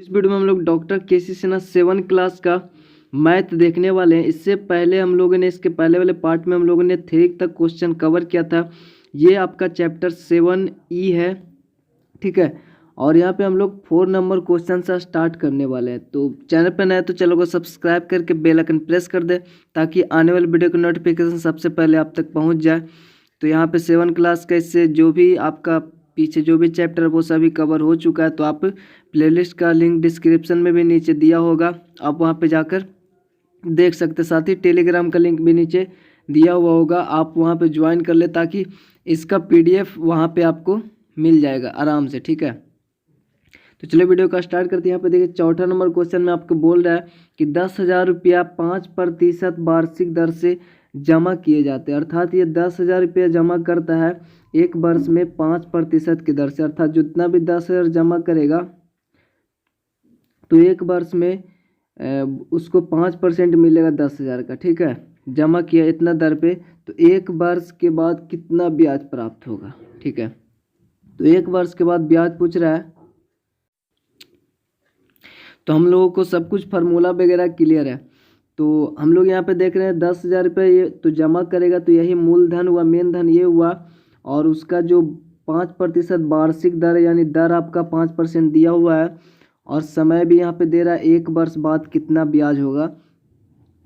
इस वीडियो में हम लोग डॉक्टर के.सी. सिन्हा 7 क्लास का मैथ देखने वाले हैं। इससे पहले हम लोगों ने इसके पहले वाले पार्ट में हम लोगों ने 3 तक क्वेश्चन कवर किया था। ये आपका चैप्टर 7E है, ठीक है। और यहाँ पे हम लोग 4 नंबर क्वेश्चन से स्टार्ट करने वाले हैं। तो चैनल पर नए तो चैनल को सब्सक्राइब करके बेल आइकन प्रेस कर दे ताकि आने वाले वीडियो की नोटिफिकेशन सबसे पहले आप तक पहुँच जाए। तो यहाँ पे 7 क्लास का इससे जो भी आपका पीछे जो भी चैप्टर वो सभी कवर हो चुका है। तो आप प्लेलिस्ट का लिंक डिस्क्रिप्शन में भी नीचे दिया होगा, आप वहाँ पे जाकर देख सकते। साथ ही टेलीग्राम का लिंक भी नीचे दिया हुआ होगा, आप वहाँ पे ज्वाइन कर ले ताकि इसका PDF वहाँ पे आपको मिल जाएगा आराम से, ठीक है। तो चलिए वीडियो का स्टार्ट करते हैं। यहाँ पे देखिए चौथा नंबर क्वेश्चन में आपको बोल रहा है कि 10,000 रुपया 5% वार्षिक दर से जमा किए जाते हैं। अर्थात ये 10,000 रुपया जमा करता है एक वर्ष में 5% की दर से। अर्थात जितना भी 10,000 जमा करेगा तो एक वर्ष में उसको 5% मिलेगा 10,000 का, ठीक है। जमा किया इतना दर पे, तो एक वर्ष के बाद कितना ब्याज प्राप्त होगा, ठीक है। तो एक वर्ष के बाद ब्याज पूछ रहा है, तो हम लोगों को सब कुछ फार्मूला वगैरह क्लियर है। तो हम लोग यहाँ पे देख रहे हैं 10,000 रुपये ये तो जमा करेगा, तो यही मूलधन हुआ, मेन धन ये हुआ। और उसका जो 5% वार्षिक दर यानी दर आपका 5% दिया हुआ है, और समय भी यहाँ पे दे रहा है एक वर्ष बाद कितना ब्याज होगा।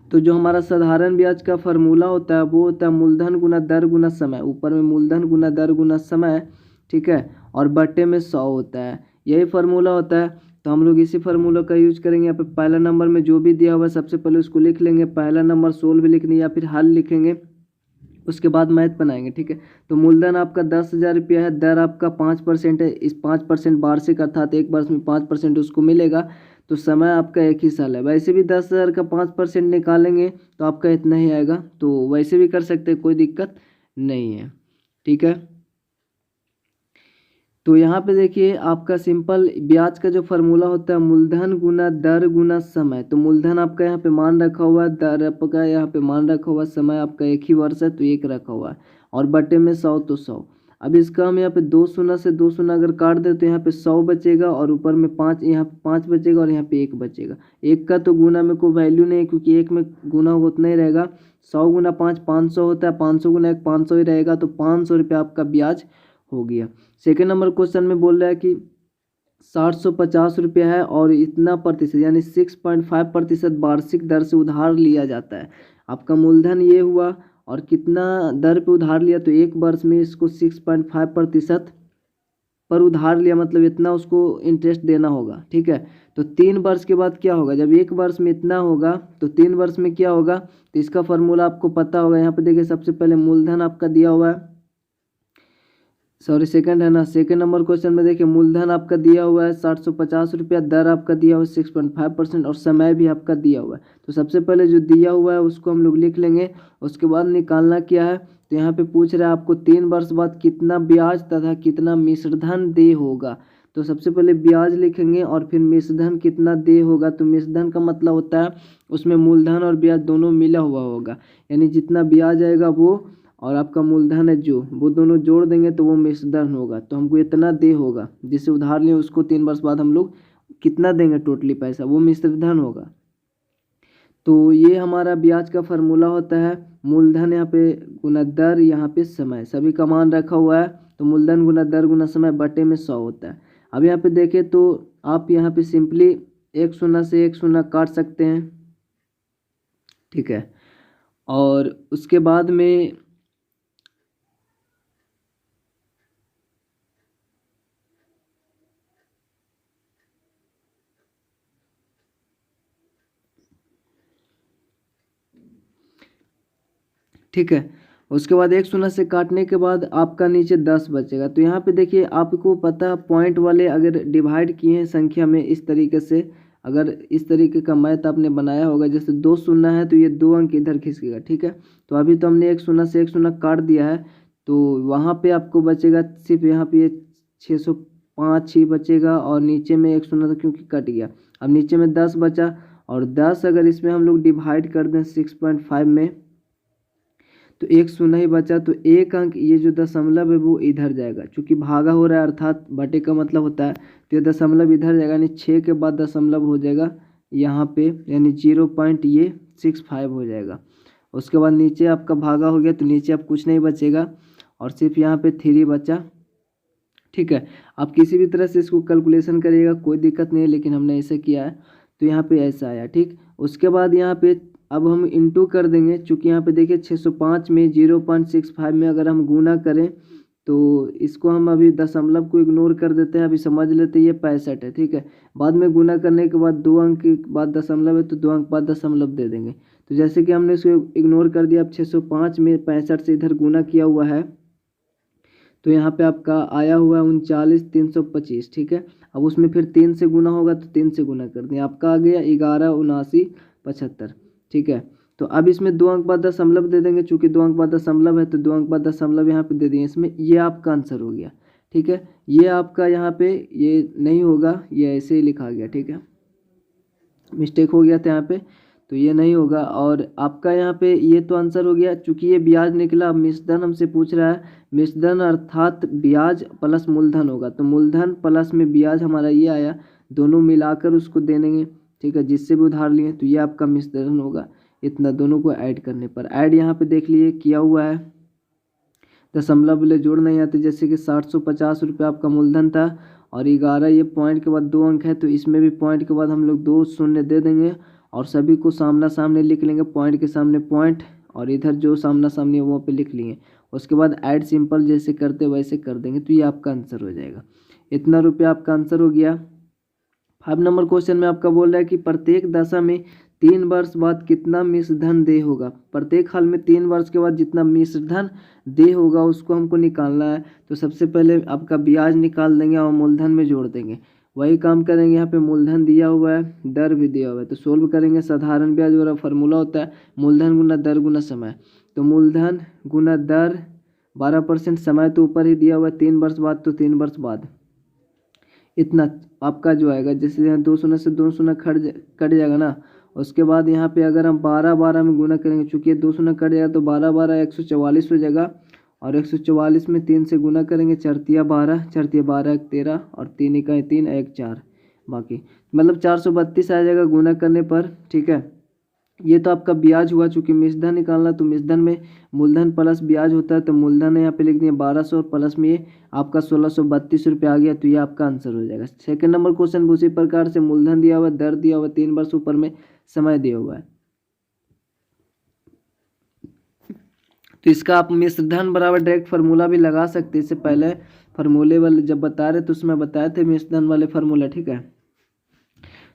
तो जो हमारा साधारण ब्याज का फार्मूला होता है वो होता है मूलधन गुना दर गुना समय। ऊपर में मूलधन गुना दर गुना समय, ठीक है, और बट्टे में 100 होता है, यही फार्मूला होता है। तो हम लोग इसी फार्मूला का यूज करेंगे। यहाँ पे पहला नंबर में जो भी दिया हुआ है सबसे पहले उसको लिख लेंगे, पहला नंबर सोल्व लिखनी या फिर हल लिखेंगे, उसके बाद मैथ बनाएंगे, ठीक है। तो मूलधन आपका 10,000 रुपया है, दर आपका 5% है। इस 5% वार्षिक अर्थात एक वर्ष में 5% उसको मिलेगा। तो समय आपका एक ही साल है। वैसे भी 10,000 का 5% निकालेंगे तो आपका इतना ही आएगा, तो वैसे भी कर सकते हैं, कोई दिक्कत नहीं है, ठीक है। तो यहाँ पे देखिए आपका सिंपल ब्याज का जो फार्मूला होता है मूलधन गुना दर गुना समय। तो मूलधन आपका यहाँ पे मान रखा हुआ है, दर आपका यहाँ पे मान रखा हुआ है, समय आपका एक ही वर्ष है तो एक रखा हुआ है, और बटे में 100 तो 100। अब इसका हम यहाँ पे 2 शून्य से 2 शून्य अगर काट दे तो यहाँ पे 100 बचेगा, और ऊपर में 5, यहाँ पे 5 बचेगा, और यहाँ पे 1 बचेगा। एक का तो गुना में कोई वैल्यू नहीं है क्योंकि एक में गुना उतना ही रहेगा। 100 गुना 5 500 होता है, 500 गुना 1 500 ही रहेगा। तो 500 रुपये आपका ब्याज हो गया। सेकेंड नंबर क्वेश्चन में बोल रहा है कि 750 रुपया है और इतना प्रतिशत यानी 6.5% वार्षिक दर से उधार लिया जाता है। आपका मूलधन ये हुआ और कितना दर पे उधार लिया, तो एक वर्ष में इसको 6.5% पर उधार लिया, मतलब इतना उसको इंटरेस्ट देना होगा, ठीक है। तो 3 वर्ष के बाद क्या होगा, जब एक वर्ष में इतना होगा तो 3 वर्ष में क्या होगा, तो इसका फार्मूला आपको पता होगा। यहाँ पे देखिए सबसे पहले मूलधन आपका दिया हुआ है, सॉरी सेकंड है ना, सेकंड नंबर क्वेश्चन में देखिए मूलधन आपका दिया हुआ है 750 रुपया, दर आपका दिया हुआ है 6.5% और समय भी आपका दिया हुआ है। तो सबसे पहले जो दिया हुआ है उसको हम लोग लिख लेंगे, उसके बाद निकालना क्या है। तो यहाँ पे पूछ रहा है आपको 3 वर्ष बाद कितना ब्याज तथा कितना मिश्रधन दे होगा। तो सबसे पहले ब्याज लिखेंगे और फिर मिश्रधन कितना दे होगा। तो मिश्रधन का मतलब होता है उसमें मूलधन और ब्याज दोनों मिला हुआ होगा, यानी जितना ब्याज आएगा वो और आपका मूलधन है जो, वो दोनों जोड़ देंगे तो वो मिश्रधन होगा। तो हमको इतना दे होगा, जिसे उधार लिए उसको 3 वर्ष बाद हम लोग कितना देंगे टोटली पैसा, वो मिश्रधन होगा। तो ये हमारा ब्याज का फार्मूला होता है। मूलधन यहाँ पे गुना दर, यहाँ पे समय, सभी का मान रखा हुआ है। तो मूलधन गुना दर गुना समय बटे में 100 होता है। अब यहाँ पे देखें तो आप यहाँ पे सिंपली 1 शून्य से 1 शून्य काट सकते हैं, ठीक है। और उसके बाद में ठीक है, उसके बाद 1 शून्य से काटने के बाद आपका नीचे 10 बचेगा। तो यहाँ पे देखिए आपको पता पॉइंट वाले अगर डिवाइड किए हैं संख्या में इस तरीके से, अगर इस तरीके का मैथ आपने बनाया होगा, जैसे 2 शून्य है तो ये 2 अंक इधर खिसकेगा, ठीक है। तो अभी तो हमने 1 शून्य से 1 शून्य काट दिया है, तो वहाँ पे आपको बचेगा सिर्फ यहाँ पे 605 ही बचेगा, और नीचे में 1 शून्य था क्योंकि कट गया। अब नीचे में 10 बचा, और 10 अगर इसमें हम लोग डिवाइड कर दें 6.5 में तो एक शून्य ही बचा, तो एक अंक ये जो दशमलव है वो इधर जाएगा, क्योंकि भागा हो रहा है अर्थात बटे का मतलब होता है, तो ये दशमलव इधर जाएगा, यानी 6 के बाद दशमलव हो जाएगा यहाँ पे, यानी 0.65 हो जाएगा। उसके बाद नीचे आपका भागा हो गया, तो नीचे अब कुछ नहीं बचेगा और सिर्फ यहाँ पे 3 बचा। ठीक है, आप किसी भी तरह से इसको कैलकुलेशन करिएगा, कोई दिक्कत नहीं है, लेकिन हमने ऐसे किया है तो यहाँ पे ऐसा आया। ठीक, उसके बाद यहाँ पे अब हम इंटू कर देंगे, चूँकि यहाँ पे देखिए 605 में 0.65 में अगर हम गुना करें तो इसको हम अभी दशमलव को इग्नोर कर देते हैं, अभी समझ लेते हैं ये 65 है। ठीक है, बाद में गुना करने के बाद 2 अंक के बाद दशमलव है तो 2 अंक बाद दशमलव दे देंगे। तो जैसे कि हमने इसको इग्नोर कर दिया, अब 605 में 65 से इधर गुना किया हुआ है, तो यहाँ पे आपका आया हुआ है 39,325। ठीक है, अब उसमें फिर 3 से गुना होगा तो 3 से गुना कर दें, आपका आ गया 11,79,75। ठीक है, तो अब इसमें 2 अंक बाद दशमलव दे देंगे, चूँकि 2 अंक बाद दशमलव है तो 2 अंक बाद दशमलव यहाँ पे दे दिए इसमें, ये आपका आंसर हो गया। ठीक है, ये आपका यहाँ पे ये नहीं होगा, ये ऐसे ही लिखा गया। ठीक है, मिस्टेक हो गया था यहाँ पे, तो ये नहीं होगा। और आपका यहाँ पे ये तो आंसर हो गया, चूँकि ये ब्याज निकला। अब मिश्रधन हमसे पूछ रहा है, मिश्रधन अर्थात ब्याज प्लस मूलधन होगा, तो मूलधन प्लस में ब्याज हमारा ये आया, दोनों मिलाकर उसको दे देंगे। ठीक है, जिससे भी उधार लिए, तो ये आपका मिश्रधन होगा। इतना दोनों को ऐड करने पर, ऐड यहाँ पे देख लिए किया हुआ है, दशमलव वाले जोड़ नहीं आते, जैसे कि 750 रुपये आपका मूलधन था और 11 ये पॉइंट के बाद 2 अंक है, तो इसमें भी पॉइंट के बाद हम लोग 2 शून्य दे देंगे और सभी को सामना सामने लिख लेंगे, पॉइंट के सामने पॉइंट और इधर जो सामना सामने है वो पे लिख लिए। उसके बाद ऐड सिंपल जैसे करते वैसे कर देंगे, तो ये आपका आंसर हो जाएगा। इतना रुपया आपका आंसर हो गया। 5 नंबर क्वेश्चन में आपका बोल रहा है कि प्रत्येक दशा में 3 वर्ष बाद कितना मिश्रधन देय होगा। प्रत्येक हाल में 3 वर्ष के बाद जितना मिश्रधन देय होगा उसको हमको निकालना है। तो सबसे पहले आपका ब्याज निकाल देंगे और मूलधन में जोड़ देंगे, वही काम करेंगे। यहाँ पे मूलधन दिया हुआ है, दर भी दिया हुआ है, तो सोल्व करेंगे। साधारण ब्याज वाला फार्मूला होता है मूलधन गुना दर गुना समय, तो मूलधन गुना दर 12%, समय तो ऊपर ही दिया हुआ है, 3 वर्ष बाद तो 3 वर्ष बाद इतना आपका जो आएगा। जैसे यहाँ 2 शून्य से 2 शून्य कट जाएगा ना, उसके बाद यहाँ पे अगर हम 12 में गुना करेंगे, चूँकि 2 शून्य कट जाएगा तो 12 144 हो जाएगा और 144 में 3 से गुना करेंगे, 4 तिया 12, 4 तिया 12 1 13 और 3 इकाई 3 1 4, बाकी मतलब 432 आ जाएगा गुना करने पर। ठीक है, ये तो आपका ब्याज हुआ। चूँकि मिश्रधन निकालना तो मिश्रधन में मूलधन प्लस ब्याज होता है, तो मूलधन यहाँ पे लिख दिए 1200 और प्लस में ये आपका 1632 रुपये आ गया, तो ये आपका आंसर हो जाएगा। सेकंड नंबर क्वेश्चन उसी प्रकार से मूलधन दिया हुआ, दर दिया हुआ, 3 वर्ष ऊपर में समय दिया हुआ है, तो इसका आप मिश्रधन बराबर डायरेक्ट फार्मूला भी लगा सकते हैं। इससे पहले फार्मूले वाले जब बता रहे तो उसमें बताए थे मिश्रधन वाले फार्मूला। ठीक है,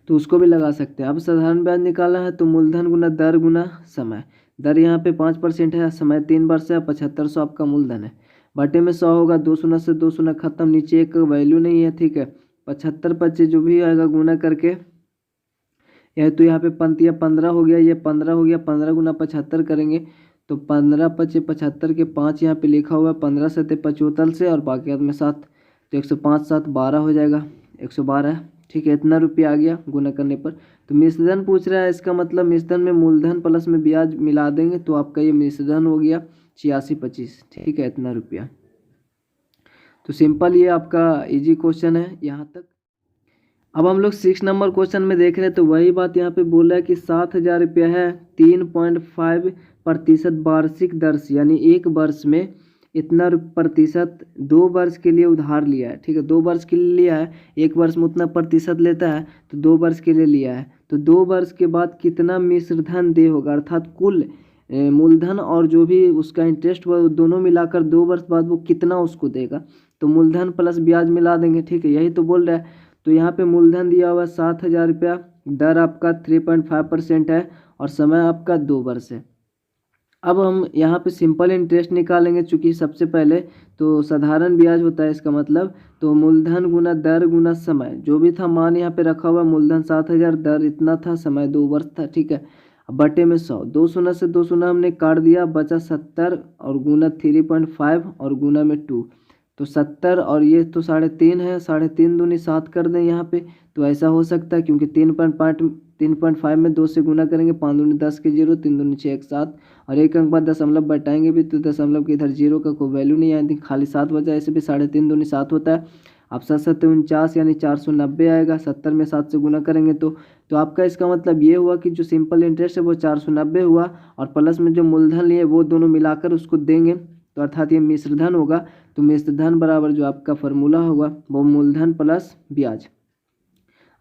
तो उसको भी लगा सकते हैं। अब साधारण ब्याज निकालना है तो मूलधन गुना दर गुना समय, दर यहाँ पे 5% है, समय 3 वर्ष है, 7500 आपका मूलधन है, बटे में 100 होगा, 2 शून्य से 2 शून्य खत्म, नीचे एक वैल्यू नहीं है। ठीक है, 75 25 जो भी आएगा गुना करके, यह तो यहाँ पे पंक्तियाँ 15 हो गया, ये 15 हो गया, 15 गुना 75 करेंगे तो 15 25 75 के 5 यहाँ पे लिखा हुआ है, 15 से 75 से और बाकी में 7, तो 105 7 12 हो जाएगा, 112। ठीक है, इतना रुपया आ गया गुना करने पर। तो मिश्रधन पूछ रहा है, इसका मतलब मिश्रधन में मूलधन प्लस में ब्याज मिला देंगे तो आपका ये मिश्रधन हो गया 8625। ठीक है, इतना रुपया। तो सिंपल ये आपका इजी क्वेश्चन है यहाँ तक। अब हम लोग 6 नंबर क्वेश्चन में देख रहे हैं, तो वही बात यहाँ पे बोल रहा है कि 7,000 रुपया है, 3.5% वार्षिक दर से, यानी 1 वर्ष में इतना प्रतिशत 2 वर्ष के लिए उधार लिया है। ठीक है, 2 वर्ष के लिए लिया है, 1 वर्ष में उतना प्रतिशत लेता है तो 2 वर्ष के लिए लिया है, तो 2 वर्ष के बाद कितना मिश्रधन देय होगा, अर्थात कुल मूलधन और जो भी उसका इंटरेस्ट हुआ दोनों मिलाकर 2 वर्ष बाद वो कितना उसको देगा, तो मूलधन प्लस ब्याज मिला देंगे। ठीक है, यही तो बोल रहा है। तो यहाँ पे मूलधन दिया हुआ 7,000 रुपया, दर आपका 3.5% है और समय आपका 2 वर्ष है। अब हम यहाँ पे सिंपल इंटरेस्ट निकालेंगे, चूँकि सबसे पहले तो साधारण ब्याज होता है इसका मतलब, तो मूलधन गुना दर गुना समय, जो भी था मान यहाँ पे रखा हुआ, मूलधन 7,000, दर इतना था, समय 2 वर्ष था। ठीक है, बटे में 100, 2 शून्य से 2 शून्य हमने काट दिया, बचा 70 और गुना 3.5 और गुना में 2, तो 70 और ये तो 3.5 है, 3.5 दूनी 7 कर दें यहाँ पे, तो ऐसा हो सकता है क्योंकि 3.5 में 2 से गुना करेंगे, 5 दूनी 10 के 0, 3 दूनी 6 एक 7 और एक अंक बाद दशमलव बैठाएंगे भी तो दशमलव के इधर 0 का कोई वैल्यू नहीं आएगी, खाली 7 बचा। ऐसे भी 3.5 दूनी 7 होता है। अब 7 7 49 यानी 490 आएगा। 70 में 7 से गुना करेंगे तो आपका इसका मतलब ये हुआ कि जो सिंपल इंटरेस्ट है वो 490 हुआ और प्लस में जो मूलधन लिए वो दोनों मिलाकर उसको देंगे, तो अर्थात ये मिश्रधन होगा। तो मिश्रधन बराबर जो आपका फॉर्मूला होगा वो मूलधन प्लस ब्याज,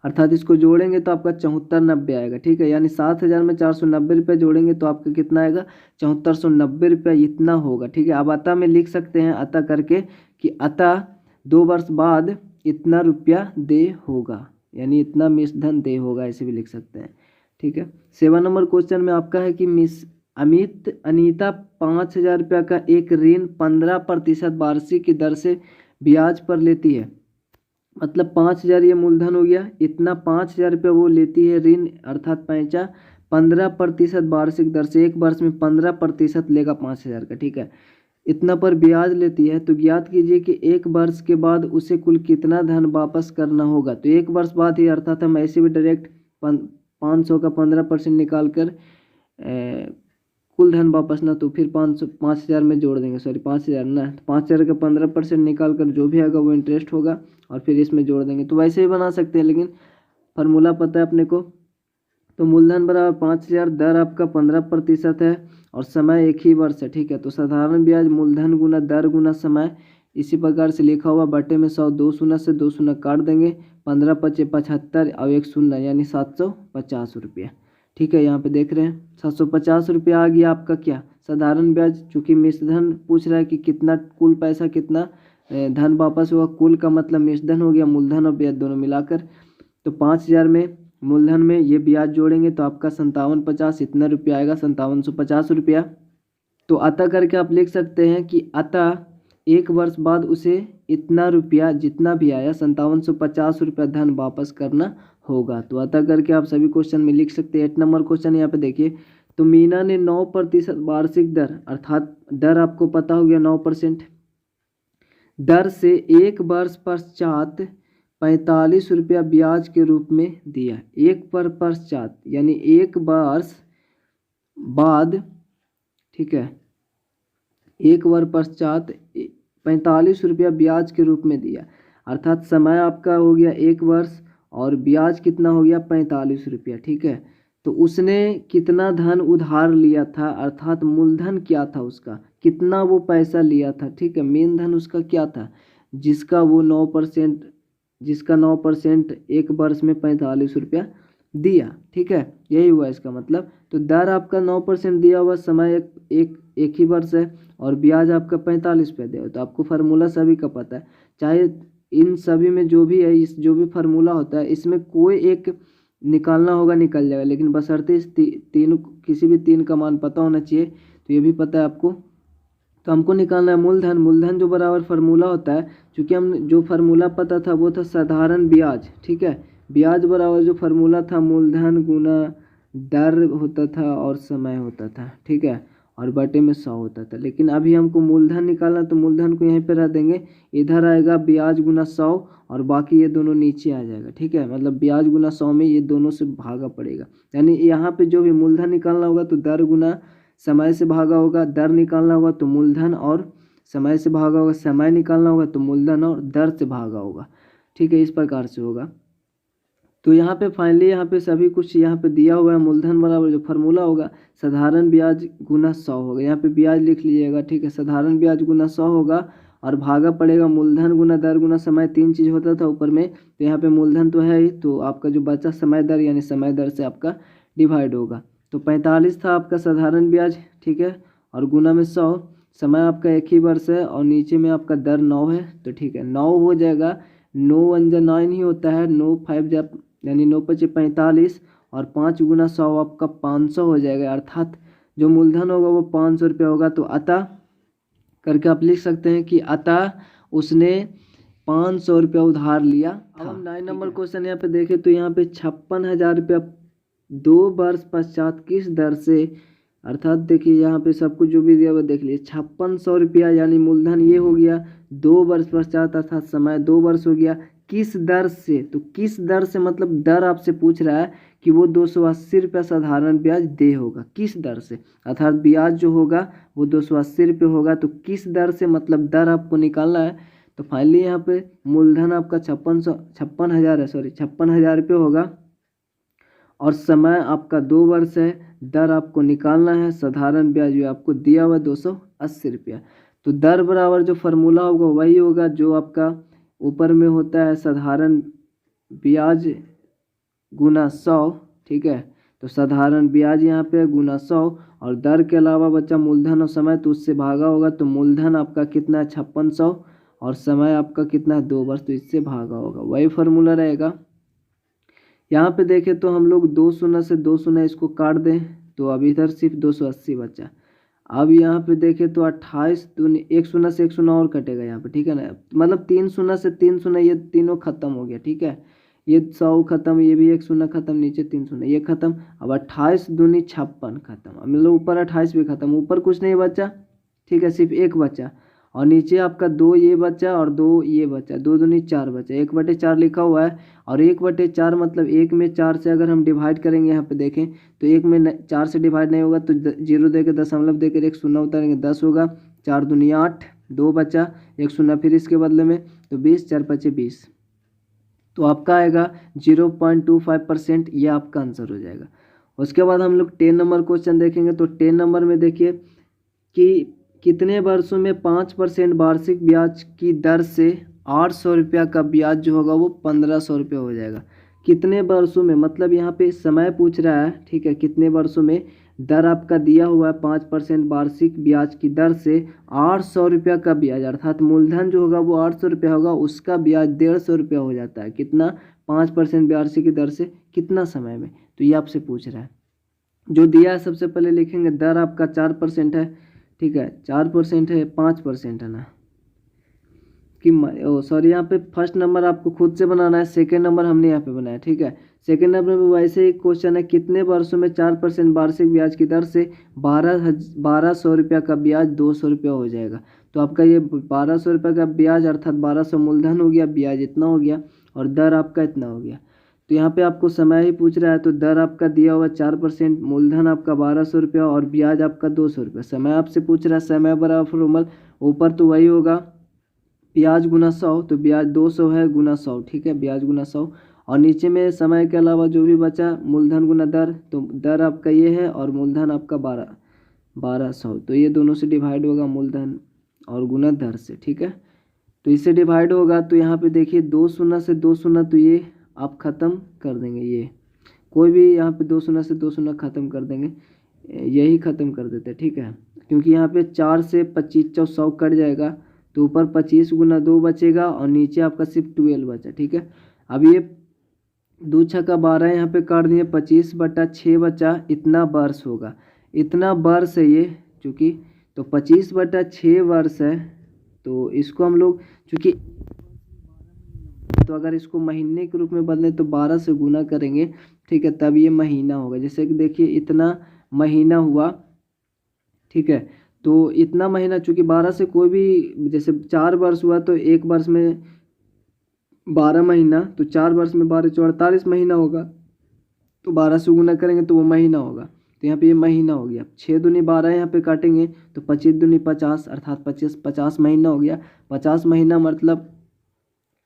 अर्थात इसको जोड़ेंगे तो आपका 7490 आएगा। ठीक है, यानी 7000 में 490 रुपये जोड़ेंगे तो आपका कितना आएगा, 7490 रुपये इतना होगा। ठीक है, अब अतः में लिख सकते हैं अतः करके कि अतः 2 वर्ष बाद इतना रुपया दे होगा, यानी इतना मिश्रधन दे होगा, ऐसे भी लिख सकते हैं। ठीक है, 7 नंबर क्वेश्चन में आपका है कि अनीता 5000 रुपया का एक ऋण 15% वार्षिक की दर से ब्याज पर लेती है। मतलब 5000 ये मूलधन हो गया, इतना 5000 रुपया वो लेती है ऋण, अर्थात पैसा 15% वार्षिक दर से, एक वर्ष में 15% लेगा 5000 का। ठीक है, इतना पर ब्याज लेती है। तो ज्ञात कीजिए कि एक वर्ष के बाद उसे कुल कितना धन वापस करना होगा। तो एक वर्ष बाद ही, अर्थात हम ऐसे भी डायरेक्ट 500 का 15% निकाल कर कुल धन वापस ना, तो फिर 5000 में जोड़ देंगे, सॉरी 5000 ना, 5000 का 15% निकाल कर जो भी आएगा वो इंटरेस्ट होगा और फिर इसमें जोड़ देंगे। तो वैसे ही बना सकते हैं, लेकिन फार्मूला पता है अपने को। तो मूलधन बराबर 5000, दर आपका 15% है और समय एक ही वर्ष है। ठीक है, तो साधारण ब्याज मूलधन गुना दर गुना समय, इसी प्रकार से लिखा हुआ बटे में 100, 2 शून्य से 2 शून्य काट देंगे, 15 पचे 75 और 1 शून्य यानी 750 रुपया। ठीक है, यहाँ पे देख रहे हैं 750 रुपया आ गया आपका क्या, साधारण ब्याज। चूँकि मिश्रधन पूछ रहा है कि कितना कुल पैसा कितना धन वापस हुआ, कुल का मतलब मिश्रधन हो गया, मूलधन और ब्याज दोनों मिलाकर। तो 5000 में मूलधन में ये ब्याज जोड़ेंगे तो आपका 5750 इतना रुपया आएगा, 5750 रुपया। तो अतः करके आप लिख सकते हैं कि अतः एक वर्ष बाद उसे इतना रुपया जितना भी आया 5750 रुपया धन वापस करना होगा। तो अतः करके आप सभी क्वेश्चन में लिख सकते हैं। 8 नंबर क्वेश्चन यहाँ पे देखिए, तो मीना ने 9% वार्षिक दर, अर्थात दर आपको पता हो गया 9%, दर से एक वर्ष पश्चात 45 रुपया ब्याज के रूप में दिया। एक पर पश्चात यानी एक वर्ष बाद, ठीक है, एक वर्ष पश्चात 45 रुपया ब्याज के रूप में दिया, अर्थात समय आपका हो गया एक वर्ष और ब्याज कितना हो गया 45 रुपया। ठीक है, तो उसने कितना धन उधार लिया था, अर्थात मूलधन क्या था उसका, कितना वो पैसा लिया था। ठीक है, मेन धन उसका क्या था, जिसका वो 9%, जिसका 9% एक वर्ष में 45 रुपया दिया। ठीक है, यही हुआ इसका मतलब। तो दर आपका 9% दिया हुआ, समय एक ही वर्ष है और ब्याज आपका 45 रुपया दिया। तो आपको फार्मूला सभी का पता है, चाहे इन सभी में जो भी है, इस जो भी फार्मूला होता है इसमें कोई एक निकालना होगा, निकल जाएगा, लेकिन बशर्ते इस तीनों किसी भी 3 का मान पता होना चाहिए। तो ये भी पता है आपको। तो हमको निकालना है मूलधन। मूलधन जो बराबर फार्मूला होता है, क्योंकि हम जो फार्मूला पता था वो था साधारण ब्याज। ठीक है, ब्याज बराबर जो फार्मूला था मूलधन गुना दर होता था और समय होता था। ठीक है, और बटे में 100 होता था। लेकिन अभी हमको मूलधन निकालना, तो मूलधन को यहीं पे रख देंगे, इधर आएगा ब्याज गुना 100 और बाकी ये दोनों नीचे आ जाएगा। ठीक है, मतलब ब्याज गुना 100 में ये दोनों से भागा पड़ेगा, यानी यहाँ पे जो भी मूलधन निकालना होगा तो दर गुना समय से भागा होगा, दर निकालना होगा तो मूलधन और समय से भागा होगा, समय निकालना होगा तो मूलधन और दर से भागा होगा। ठीक है, इस प्रकार से होगा। तो यहाँ पे फाइनली यहाँ पे सभी कुछ यहाँ पे दिया हुआ है। मूलधन बराबर जो फार्मूला होगा साधारण ब्याज गुना 100 होगा, यहाँ पे ब्याज लिख लीजिएगा। ठीक है, साधारण ब्याज गुना 100 होगा और भागा पड़ेगा मूलधन गुना दर गुना समय, 3 चीज़ होता था ऊपर में, तो यहाँ पे मूलधन तो है ही, तो आपका जो बचा समय दर यानी समय दर से आपका डिवाइड होगा। तो 45 था आपका साधारण ब्याज। ठीक है, और गुना में 100, समय आपका एक ही वर्ष है और नीचे में आपका दर 9 है। तो ठीक है, 9 हो जाएगा, 9 1 जा 9 ही होता है, 9 5 जा यानी 9 पचे 45 और 5 गुना 100 आपका 500 हो जाएगा, अर्थात जो मूलधन होगा वो 500 रुपया होगा। तो अतः करके आप लिख सकते हैं कि अतः उसने 500 रुपया उधार लिया था। अब हम 9 नंबर क्वेश्चन यहाँ पे देखें, तो यहाँ पे 56,000 रुपया 2 वर्ष पश्चात किस दर से, अर्थात देखिए यहाँ पे सब कुछ जो भी दिया हुआ देख लीजिए, 5600 रुपया यानी मूलधन ये हो गया, 2 वर्ष पश्चात अर्थात समय 2 वर्ष हो गया, किस दर से, तो किस दर से मतलब दर आपसे पूछ रहा है कि वो 280 रुपया साधारण ब्याज दे होगा, किस दर से, अर्थात ब्याज जो होगा वो 280 रुपये होगा। तो किस दर से मतलब दर आपको निकालना है। तो फाइनली यहाँ पे मूलधन आपका 56,000 रुपये होगा और समय आपका 2 वर्ष है। दर आपको निकालना है, साधारण ब्याज जो आपको दिया हुआ 280 रुपया। तो दर बराबर जो फार्मूला होगा वही होगा जो आपका ऊपर में होता है, साधारण ब्याज गुना 100, ठीक है। तो साधारण ब्याज यहाँ पे गुना 100 और दर के अलावा बच्चा मूलधन और समय, तो उससे भागा होगा। तो मूलधन आपका कितना है 5600 और समय आपका कितना है 2 वर्ष, तो इससे भागा होगा, वही फार्मूला रहेगा। यहाँ पे देखें तो हम लोग 2 शून्य से 2 शून्य इसको काट दें तो अब इधर सिर्फ 280 बचा। अब यहाँ पे देखें तो 28 दूनी 1 शून्य से 1 शून्य और कटेगा यहाँ पे, ठीक है ना। मतलब 3 शून्य से 3 शून्य ये तीनों खत्म हो गया, ठीक है। ये 100 खत्म, ये भी 1 शून्य खत्म, नीचे 3 शून्य ये खत्म। अब 28 दूनी 56 खत्म, अब मतलब ऊपर 28 भी खत्म, ऊपर कुछ नहीं बचा, ठीक है, सिर्फ 1 बचा। और नीचे आपका 2 ये बचा और 2 ये बचा, 2 दूनी 4 बचा, 1/4 लिखा हुआ है। और 1/4 मतलब 1 में 4 से अगर हम डिवाइड करेंगे, यहाँ पे देखें तो 1 में 4 से डिवाइड नहीं होगा तो 0 देकर दशमलव देकर 1 शून्य उतारेंगे 10 होगा, 4 दूनी 8, 2 बचा, 1 शून्य फिर इसके बदले में, तो 20, 4 5 20, तो आपका आएगा 0.25%, ये आपका आंसर हो जाएगा। उसके बाद हम लोग 10 नंबर क्वेश्चन देखेंगे। तो 10 नंबर में देखिए कि कितने वर्षों में 5% वार्षिक ब्याज की दर से 800 रुपया का ब्याज जो होगा वो 1500 रुपये हो जाएगा। कितने वर्षों में मतलब यहाँ पे समय पूछ रहा है, ठीक है, कितने वर्षों में। दर आपका दिया हुआ है 5% वार्षिक ब्याज की दर से 800 रुपया का ब्याज, अर्थात मूलधन जो होगा वो 800 रुपया होगा, उसका ब्याज 150 रुपया हो जाता है। कितना, 5% वार्षिक की दर से कितना समय में, तो ये आपसे पूछ रहा है। जो दिया है सबसे पहले लिखेंगे दर आपका 4% है, ठीक है, 4% है, 5% है ना कि सॉरी, यहाँ पे फर्स्ट नंबर आपको खुद से बनाना है, सेकेंड नंबर हमने यहाँ पे बनाया, ठीक है। सेकेंड नंबर में वैसे ही क्वेश्चन है, कितने वर्षों में 4% वार्षिक ब्याज की दर से 1200 रुपया का ब्याज 200 रुपया हो जाएगा। तो आपका ये 1200 रुपये का ब्याज अर्थात 1200 मूलधन हो गया, ब्याज इतना हो गया और दर आपका इतना हो गया। तो यहाँ पे आपको समय ही पूछ रहा है, तो दर आपका दिया हुआ 4%, मूलधन आपका 1200 रुपया और ब्याज आपका 200 रुपया। समय आपसे पूछ रहा है, समय बराबर फॉर्मूला ऊपर तो वही होगा, ब्याज गुना 100, तो ब्याज 200 है गुना 100, ठीक है, ब्याज गुना 100 और नीचे में समय के अलावा जो भी बचा मूलधन गुना दर, तो दर आपका ये है और मूलधन आपका 1200, तो ये दोनों से डिवाइड होगा मूलधन और गुना दर से, ठीक है। तो इससे डिवाइड होगा तो यहाँ पे देखिए 2 शून्य से 2 शून्य, तो ये आप ख़त्म कर देंगे, ये कोई भी यहाँ पे 2 शून्य से 2 शून्य ख़त्म कर देंगे, यही ख़त्म कर देते हैं, ठीक है। क्योंकि यहाँ पे 4 से 25 100 कट जाएगा, तो ऊपर 25 गुना 2 बचेगा और नीचे आपका सिर्फ 12 बचा, ठीक है। अब ये 2 छक्का 12 यहाँ पे काट दिए, 25/6 बचा, इतना वर्ष होगा, इतना वर्ष है ये, चूँकि तो 25/6 वर्ष है। तो इसको हम लोग चूँकि तो अगर इसको महीने के रूप में बदलें तो 12 से गुना करेंगे, ठीक है, तब ये महीना होगा। जैसे कि देखिए इतना महीना हुआ, ठीक है, तो इतना महीना चूँकि 12 से कोई भी, जैसे 4 वर्ष हुआ तो 1 वर्ष में 12 महीना, तो 4 वर्ष में 12 48 महीना होगा, तो 12 से गुना करेंगे तो वो महीना होगा। तो यहाँ पे ये महीना हो गया, 6 दूनी 12 यहाँ पे काटेंगे तो 25 दूनी 50 अर्थात 50 महीना हो गया। 50 महीना मतलब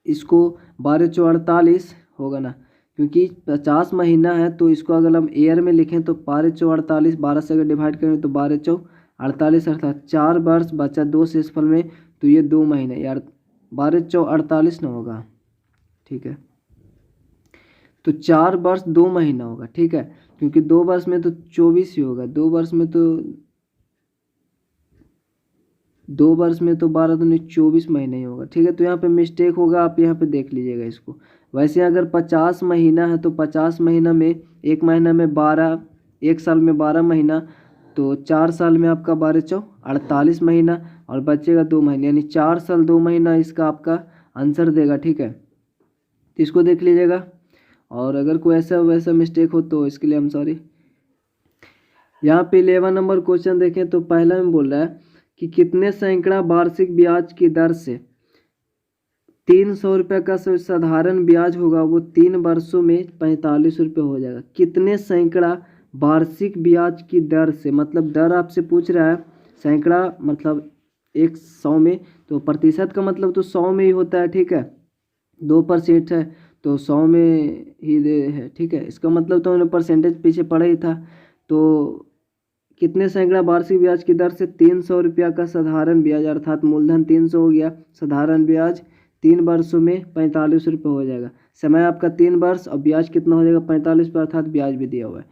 इसको 12 48 होगा ना, क्योंकि 50 महीना है तो इसको अगर हम ईयर में लिखें तो 12 12 से अगर डिवाइड करें तो 12 48 अर्थात 4 वर्ष बचा 2 से इस फल में, तो ये 2 महीने यार 12 48 ना होगा, ठीक है। तो 4 वर्ष 2 महीना होगा, ठीक है, क्योंकि 2 वर्ष में तो 24 ही होगा, 2 वर्ष में तो 12 दूनी 24 महीने ही होगा, ठीक है। तो यहाँ पे मिस्टेक होगा, आप यहाँ पे देख लीजिएगा इसको। वैसे अगर 50 महीना है तो 50 महीना में एक महीना में 12, एक साल में 12 महीना, तो 4 साल में आपका 12 48 महीना और बचेगा 2 महीने, यानी 4 साल 2 महीना इसका आपका आंसर देगा, ठीक है। तो इसको देख लीजिएगा और अगर कोई ऐसा वैसा मिस्टेक हो तो इसके लिए हम सॉरी। यहाँ पे 11 नंबर क्वेश्चन देखें तो पहला में बोल रहा है कि कितने सैकड़ा वार्षिक ब्याज की दर से 300 रुपये का साधारण ब्याज होगा वो 3 वर्षों में 45 रुपये हो जाएगा। कितने सैकड़ा वार्षिक ब्याज की दर से, मतलब दर आपसे पूछ रहा है, सैकड़ा मतलब 100 में, तो प्रतिशत का मतलब तो 100 में ही होता है, ठीक है। 2% है तो 100 में ही दे है, ठीक है। इसका मतलब तो हमने परसेंटेज पीछे पढ़ा ही था। तो कितने सैकड़ा वार्षिक ब्याज की दर से 300 रुपया का साधारण ब्याज, अर्थात मूलधन 300 हो गया, साधारण ब्याज 3 वर्षों में 45 रुपये हो जाएगा। समय आपका 3 वर्ष और ब्याज कितना हो जाएगा 45 पर, अर्थात ब्याज भी दिया हुआ है।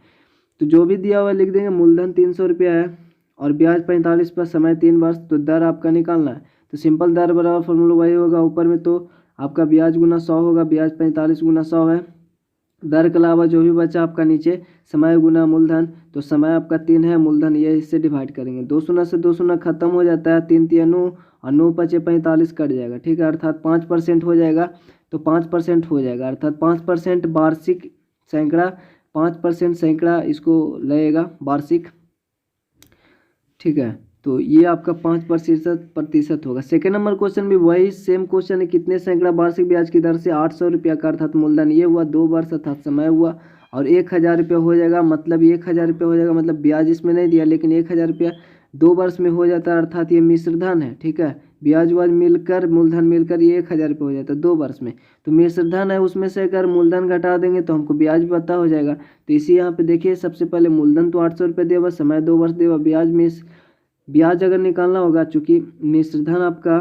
तो जो भी दिया हुआ है लिख देंगे। मूलधन 300 रुपया है और ब्याज 45 पर, समय 3 वर्ष, तो दर आपका निकालना है। तो सिंपल दर बराबर फॉर्मूला वही होगा ऊपर में, तो आपका ब्याज गुना 100 होगा। ब्याज 45 गुना 100 है। दर के अलावा जो भी बचा आपका नीचे समय गुना मूलधन, तो समय आपका 3 है, मूलधन ये इससे डिवाइड करेंगे। 2 शून्य से 2 शून्य खत्म हो जाता है, 3 3 9 और 9 5 45 कट जाएगा, ठीक है। अर्थात 5% हो जाएगा। तो 5% हो जाएगा, अर्थात 5% वार्षिक सैकड़ा, 5% सैकड़ा इसको लगेगा वार्षिक, ठीक है। तो ये आपका 5% होगा। सेकेंड नंबर क्वेश्चन भी वही सेम क्वेश्चन है। कितने सैकड़ा वार्षिक ब्याज की दर से 800 रुपया का, अर्थात मूलधन ये हुआ, 2 वर्ष अर्थात समय हुआ, और 1000 रुपया हो जाएगा। मतलब 1000 रुपया हो जाएगा, मतलब ब्याज इसमें नहीं दिया, लेकिन 1000 रुपया 2 वर्ष में हो जाता है, अर्थात ये मिश्र धन है, ठीक है। ब्याज व्याज मिलकर मूलधन मिलकर ये 1000 रुपये हो जाता है 2 वर्ष में। तो मिश्र धन है, उसमें से अगर मूलधन घटा देंगे तो हमको ब्याज पता हो जाएगा। तो इसी यहाँ पे देखिए, सबसे पहले मूलधन तो 800 रुपये दिया हुआ, समय 2 वर्ष दिया हुआ, ब्याज अगर निकालना होगा, चूंकि मिश्रधन आपका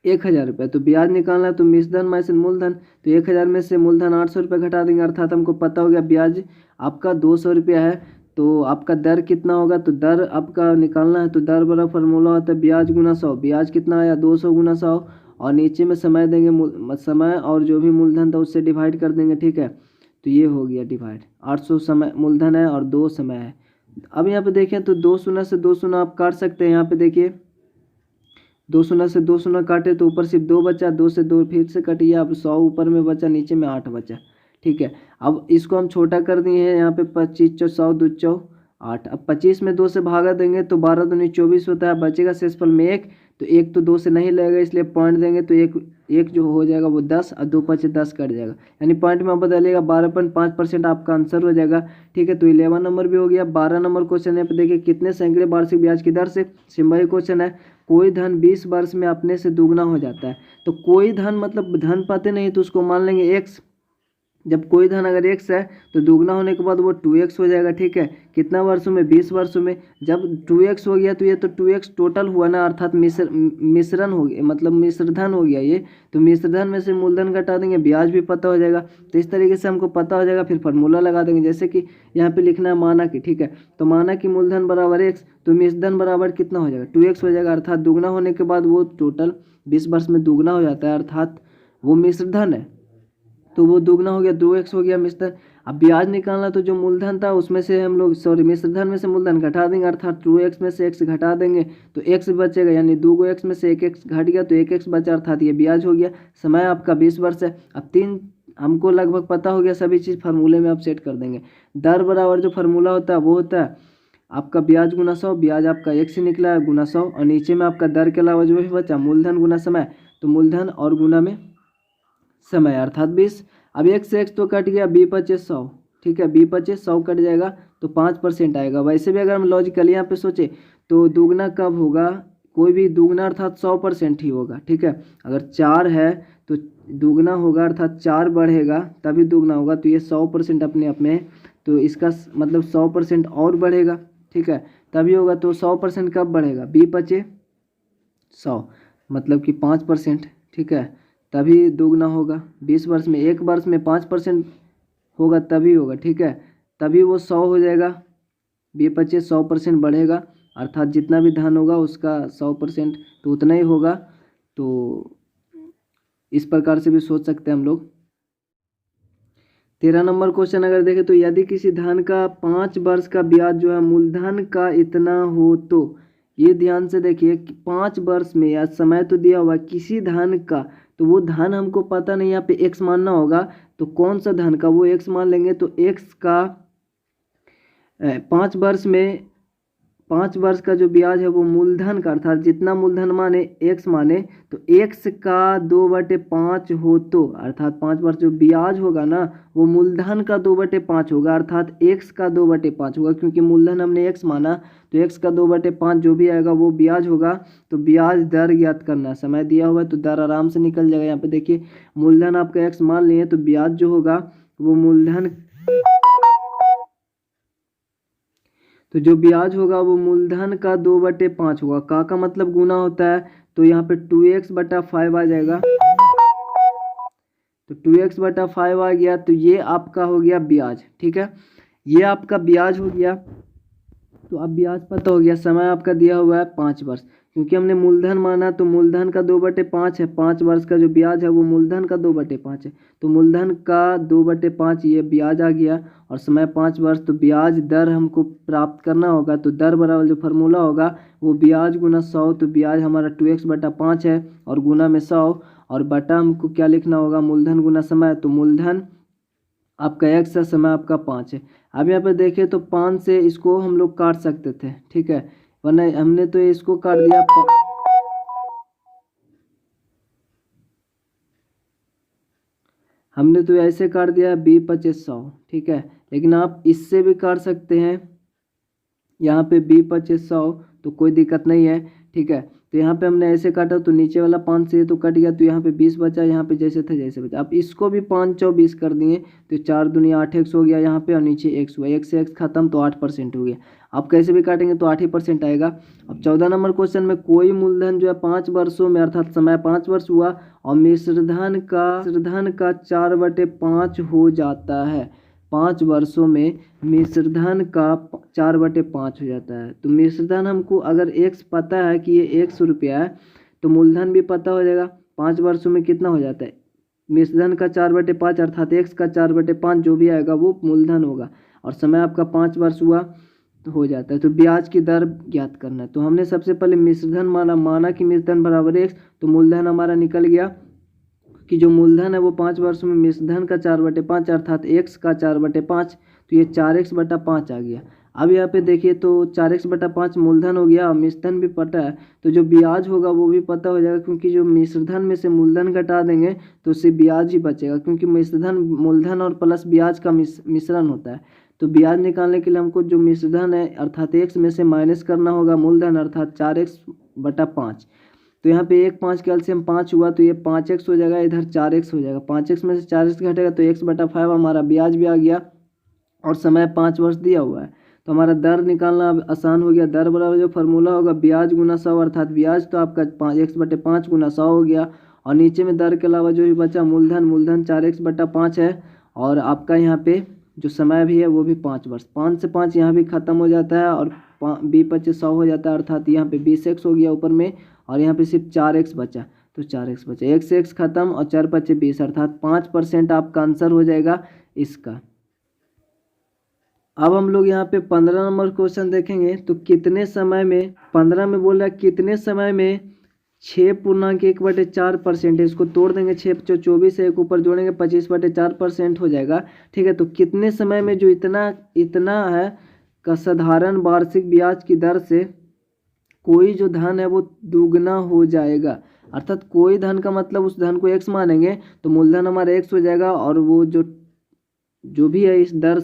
1000 रुपये, तो ब्याज निकालना है, तो मिश्रधन माइनस मूलधन, तो 1000 में से मूलधन 800 रुपये घटा देंगे, अर्थात हमको पता हो गया ब्याज आपका 200 रुपया है। तो आपका दर कितना होगा, तो दर आपका निकालना है, तो दर बराबर फॉर्मूला होता है ब्याज गुना 100। ब्याज कितना आया 200 गुना 100, और नीचे में समय देंगे, समय और जो भी मूलधन था उससे डिवाइड कर देंगे, ठीक है। तो ये हो गया डिवाइड, 800 समय मूलधन है और 2 समय है। अब यहाँ पे देखें तो 2 शून्य से 2 शून्य आप काट सकते हैं। यहाँ पे देखिए 2 शून्य से 2 शून्य काटे तो ऊपर सिर्फ 2 बचा, 2 से 2 फिर से कटिए, अब 100 ऊपर में बचा, नीचे में 8 बचा, ठीक है। अब इसको हम छोटा कर दिए हैं, यहाँ पे 25 चौ 100 2 चौ 8। अब 25 में 2 से भागा देंगे तो 12 दूनी 24 होता है, बचेगा शेषफल में 1, तो 1 तो 2 से नहीं लगेगा, इसलिए पॉइंट देंगे, तो एक जो हो जाएगा वो 10 और 2 5 10 कट जाएगा, यानी पॉइंट में बदलेगा, 12.5% आपका आंसर हो जाएगा, ठीक है। तो 11 नंबर भी हो गया। 12 नंबर क्वेश्चन है, देखिए कितने सैकड़े वार्षिक ब्याज की दर से, सिंपल क्वेश्चन है। कोई धन 20 वर्ष में अपने से दुगना हो जाता है। तो कोई धन मतलब धन पाते नहीं, तो उसको मान लेंगे x। जब कोई धन अगर x है तो दुगना होने के बाद वो 2x हो जाएगा, ठीक है। कितना वर्षों में 20 वर्षों में। जब 2x हो गया तो ये तो 2x टोटल हुआ ना, अर्थात मिश्रण हो गया, मतलब मिश्रधन हो गया ये। तो मिश्रधन में से मूलधन घटा देंगे, ब्याज भी पता हो जाएगा। तो इस तरीके से हमको पता हो जाएगा, फिर फार्मूला लगा देंगे, जैसे कि यहाँ पे लिखना है माना कि, ठीक है। तो माना कि मूलधन बराबर x, तो मिश्रधन बराबर कितना हो जाएगा 2x हो जाएगा, अर्थात दुगना होने के बाद वो टोटल 20 वर्ष में दुगना हो जाता है, अर्थात वो मिश्रधन है, तो वो दुगना हो गया, 2x हो गया मिश्रधन। अब ब्याज निकालना, तो जो मूलधन था उसमें से हम लोग मिश्रधन में से मूलधन घटा देंगे, अर्थात 2x में से x घटा देंगे तो x बचेगा, यानी 2x में से 1x घट गया तो 1x बचा, अर्थात ये ब्याज हो गया। समय आपका 20 वर्ष है। अब 3 हमको लगभग पता हो गया, सभी चीज़ फार्मूले में आप सेट कर देंगे। दर बराबर जो फार्मूला होता है वो होता है आपका ब्याज गुना 100, ब्याज आपका 1 से निकला है गुना 100, और नीचे में आपका दर के अलावा जो भी बचा मूलधन गुना समय, तो मूलधन और गुना में समय, अर्थात 20। अब 1 से 1 तो कट गया, b बचे 100, ठीक है। b बचे 100 कट जाएगा तो 5% आएगा। वैसे भी अगर हम लॉजिकली यहाँ पे सोचे तो दुगना कब होगा, कोई भी दुगना अर्थात 100% ही होगा, ठीक है। अगर 4 है तो दुगना होगा, अर्थात 4 बढ़ेगा तभी दुगना होगा, तो ये 100% अपने आप में है, तो इसका मतलब 100% और बढ़ेगा, ठीक है, तभी होगा। तो 100% कब बढ़ेगा, b बचे 100 मतलब कि 5%, ठीक है, तभी दुगना होगा। 20 वर्ष में, 1 वर्ष में 5% होगा तभी होगा, ठीक है, तभी वो 100 हो जाएगा। b बचे 100% बढ़ेगा, अर्थात जितना भी धन होगा उसका 100% तो उतना ही होगा। तो इस प्रकार से भी सोच सकते हैं हम लोग। 13 नंबर क्वेश्चन अगर देखें तो यदि किसी धन का 5 वर्ष का ब्याज जो है मूलधन का इतना हो, तो ये ध्यान से देखिए 5 वर्ष में, या समय तो दिया हुआ किसी धन का, तो वो धन हमको पता नहीं, यहाँ पे x मानना होगा, तो कौन सा धन का वो x मान लेंगे। तो x का 5 वर्ष में 5 वर्ष का जो ब्याज है वो मूलधन का, अर्थात जितना मूलधन माने x माने तो x का 2/5 हो, तो अर्थात 5 वर्ष जो ब्याज होगा ना वो मूलधन का 2/5 होगा, अर्थात x का 2/5 होगा, क्योंकि मूलधन हमने x माना तो x का 2/5 जो भी आएगा वो ब्याज होगा। तो ब्याज दर ज्ञात करना, समय दिया हुआ है तो दर आराम से निकल जाएगा। यहाँ पे देखिए मूलधन आपका x मान लिए तो ब्याज जो होगा वो मूलधन, तो जो ब्याज होगा वो मूलधन का 2/5 होगा। का मतलब गुना होता है, तो यहाँ पे 2x/5 आ जाएगा, तो 2x/5 आ गया, तो ये आपका हो गया ब्याज। ठीक है, ये आपका ब्याज हो गया। तो अब ब्याज पता हो गया। समय आपका दिया हुआ है 5 वर्ष, क्योंकि हमने मूलधन माना तो मूलधन का 2/5 है, 5 वर्ष का जो ब्याज है वो मूलधन का 2/5 है, तो मूलधन का 2/5 ये ब्याज आ गया, और समय 5 वर्ष। तो ब्याज दर हमको प्राप्त करना होगा, तो दर बराबर जो फार्मूला होगा वो ब्याज गुना 100, तो ब्याज हमारा 2x/5 है और गुना में 100, और बटा हमको क्या लिखना होगा, मूलधन गुना समय, तो मूलधन आपका x है, समय आपका 5 है। अब यहाँ पे देखें तो 5 से इसको हम लोग काट सकते थे, ठीक है, वरना हमने तो इसको काट दिया, हमने तो ऐसे काट दिया 20/25 100, ठीक है, लेकिन आप इससे भी काट सकते हैं, यहाँ पे 20/25 100, तो कोई दिक्कत नहीं है। ठीक है, तो यहाँ पे हमने ऐसे काटा तो नीचे वाला 5 से तो कट गया, तो यहाँ पे 20 बचा, यहाँ पे जैसे थे जैसे बचा। अब इसको भी 5 × 20 कर दिए तो 4 दूनी 8x हो गया यहाँ पे, और नीचे x हुआ, x से x खत्म तो 8% हो गया। आप कैसे भी काटेंगे तो 8% आएगा। अब 14 नंबर क्वेश्चन में कोई मूलधन जो है 5 वर्षों में, अर्थात समय 5 वर्ष हुआ और मिश्रधन का 4/5 हो जाता है, 5 वर्षों में मिश्रधन का 4/5 हो जाता है। तो मिश्रधन हमको अगर x पता है कि ये 100 रुपया है, तो मूलधन भी पता हो जाएगा 5 वर्षों में कितना हो जाता है, मिश्रधन का 4/5 अर्थात x का 4/5 जो भी आएगा वो मूलधन होगा, और समय आपका 5 वर्ष हुआ तो हो जाता है। तो ब्याज की दर ज्ञात करना है, तो हमने सबसे पहले मिश्रधन माना कि मिश्रधन बराबर x, तो मूलधन हमारा निकल गया कि जो मूलधन है वो 5 वर्षों में मिश्रधन का 4/5 अर्थात x का 4/5, तो ये 4x/5 आ गया। अब यहाँ पे देखिए तो 4x/5 मूलधन हो गया और मिश्रधन भी पता है, तो जो ब्याज होगा वो भी पता हो जाएगा, क्योंकि जो मिश्रधन में से मूलधन घटा देंगे तो उससे ब्याज ही बचेगा, क्योंकि मिश्रधन मूलधन और प्लस ब्याज का मिश्रण होता है। तो ब्याज निकालने के लिए हमको जो मिश्रधन है अर्थात x में से माइनस करना होगा मूलधन अर्थात 4x/5, तो यहाँ पे 1 5 कैल्शियम 5 हुआ, तो ये 5x हो जाएगा, इधर 4x हो जाएगा, 5x में से 4x घटेगा तो x/5 हमारा ब्याज भी आ गया, और समय 5 वर्ष दिया हुआ है। तो हमारा दर निकालना अब आसान हो गया। दर बराबर जो फार्मूला होगा ब्याज गुना 100, अर्थात ब्याज तो आपका 5x/5 गुना 100 हो गया, और नीचे में दर के अलावा जो भी बचा मूलधन 4x/5 है, और आपका यहाँ पे जो समय भी है वो भी 5 वर्ष, 5 से 5 यहाँ भी खत्म हो जाता है, और 20/25 100 हो जाता है, अर्थात यहाँ पे 20x हो गया ऊपर में, और यहाँ पे सिर्फ 4x बचा, तो 4x बचा, 1 से x खत्म और 4 × 5 = 20, अर्थात 5% आपका आंसर हो जाएगा इसका। अब हम लोग यहाँ पे 15 नंबर क्वेश्चन देखेंगे, तो कितने समय में, 15 में बोल रहा है कितने समय में 6.1/4%, इसको तोड़ देंगे, 6 × 24 है, एक ऊपर जोड़ेंगे 25/4% हो जाएगा। ठीक है, तो कितने समय में जो इतना है का साधारण वार्षिक ब्याज की दर से कोई जो धन है वो दुगना हो जाएगा, अर्थात कोई धन का मतलब उस धन को x मानेंगे तो मूलधन हमारा x हो जाएगा, और वो जो भी है इस दर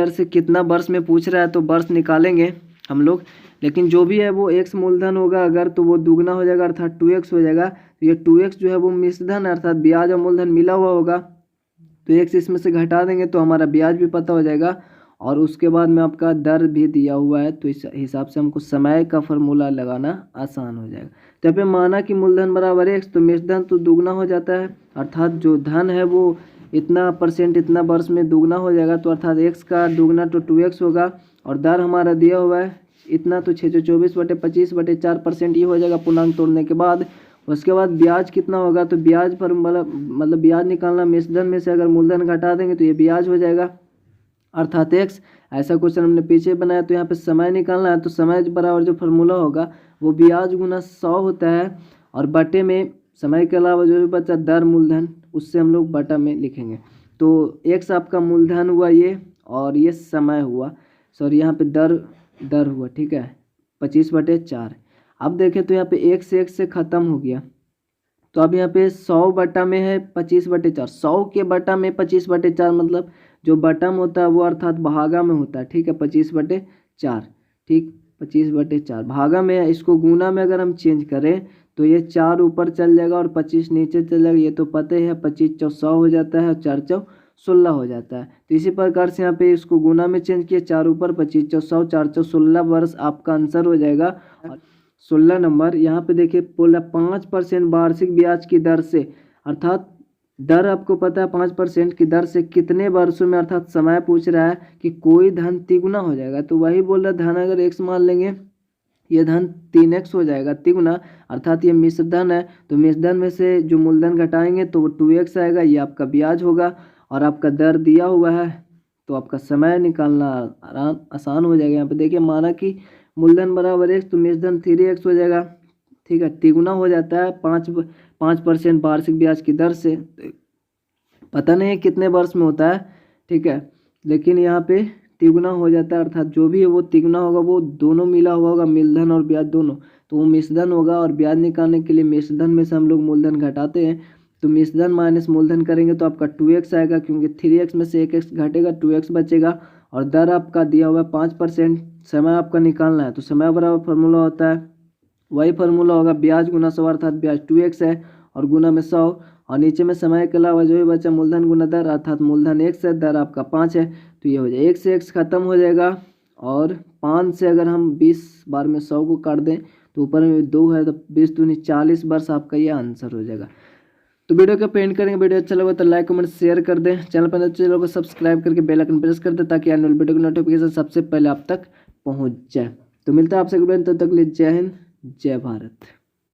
से कितना वर्ष में पूछ रहा है तो वर्ष निकालेंगे हम लोग, लेकिन जो भी है वो x मूलधन होगा अगर, तो वो दुगना हो जाएगा अर्थात 2x हो जाएगा। तो ये 2x जो है वो मिश्रधन अर्थात ब्याज और मूलधन मिला हुआ होगा, तो x इसमें से घटा देंगे तो हमारा ब्याज भी पता हो जाएगा, और उसके बाद में आपका दर भी दिया हुआ है, तो इस हिसाब से हमको समय का फार्मूला लगाना आसान हो जाएगा। तो यहाँ पे माना कि मूलधन बराबर x, तो मिश्रधन तो दुगना हो जाता है, अर्थात जो धन है वो इतना % इतना वर्ष में दुगना हो जाएगा, तो अर्थात x का दुगना तो 2x होगा, और दर हमारा दिया हुआ है इतना, तो 624/25/4% ये हो जाएगा पूर्णांक तोड़ने के बाद। उसके बाद ब्याज कितना होगा, तो ब्याज पर मतलब ब्याज निकालना, मिश्रधन में से अगर मूलधन घटा देंगे तो ये ब्याज हो जाएगा अर्थात x। ऐसा क्वेश्चन हमने पीछे बनाया। तो यहाँ पे समय निकालना है, तो समय बराबर जो फार्मूला होगा वो ब्याज गुना 100 होता है, और बटे में समय के अलावा जो भी बचा दर मूलधन उससे हम लोग बटा में लिखेंगे। तो x आपका मूलधन हुआ ये, और ये समय हुआ, सॉरी यहाँ पे दर दर हुआ, ठीक है, 25/4। अब देखें तो यहाँ पे एक से ख़त्म हो गया, तो अब यहाँ पे 100 बटा में है 25/4, 100 के बटा में 25/4 मतलब जो बटा में होता है वो अर्थात भागा में होता है, ठीक है, 25/4, ठीक, 25/4 भागा में है। इसको गुना में अगर हम चेंज करें तो ये 4 ऊपर चल जाएगा और 25 नीचे चल जाएगा, ये तो पता ही है, 25×4 100 हो जाता है और 4×4 16 हो जाता है। तो इसी प्रकार से यहाँ पे इसको गुना में चेंज किया, 4 ऊपर 25×4 100, 4×4 16 वर्ष आपका आंसर हो जाएगा। 16 नंबर यहाँ पे देखिए बोला 5% वार्षिक ब्याज की दर से, अर्थात दर आपको पता है 5% की दर से कितने वर्षों में, अर्थात समय पूछ रहा है कि कोई धन तिगुना हो जाएगा। तो वही बोल रहा धन अगर x मान लेंगे, ये धन 3x हो जाएगा तिगुना, अर्थात ये मिश्र धन है, तो मिश्र धन में से जो मूलधन घटाएंगे तो वो 2x आएगा, ये आपका ब्याज होगा। और आपका दर दिया हुआ है तो आपका समय निकालना आसान हो जाएगा। यहाँ पे देखिए माना कि मूलधन बराबर x, तो मिश्र धन 3x हो जाएगा, ठीक है, तिगुना हो जाता है 5% वार्षिक ब्याज की दर से। पता नहीं है कितने वर्ष में होता है, ठीक है, लेकिन यहाँ पे तिगुना हो जाता है, अर्थात जो भी है वो तिगुना होगा, वो दोनों मिला हुआ होगा, मूलधन और ब्याज दोनों, तो वो मिश्रधन होगा। और ब्याज निकालने के लिए मिश्रधन में से हम लोग मूलधन घटाते हैं, तो मिश्रधन माइनस मूलधन करेंगे तो आपका 2x आएगा, क्योंकि 3x में से 1x घटेगा, 2x बचेगा। और दर आपका दिया हुआ है 5%, समय आपका निकालना है, तो समय बराबर फार्मूला होता है, वही फार्मूला होगा ब्याज गुना 100, अर्थात ब्याज 2x है और गुना में 100, और नीचे में समय के अलावा जो भी बचा मूलधन गुना दर, अर्थात मूलधन x है, दर आपका 5 है, तो ये हो जाए 1 से x खत्म हो जाएगा। और 5 से अगर हम 20 बार में 100 को काट दें तो ऊपर में 2 है, तो 20 दूनी 40 वर्ष आपका ये आंसर हो जाएगा। तो वीडियो को पेंट करेंगे, वीडियो अच्छा लगा तो लाइक कमेंट शेयर कर दें, चैनल पर चैनल को सब्सक्राइब करके बेल आइकन प्रेस कर दें ताकि आने वाली वीडियो की नोटिफिकेशन सबसे पहले आप तक पहुँच जाए। तो मिलता है आपसे, तब तक के लिए जय हिंद, जय भारत।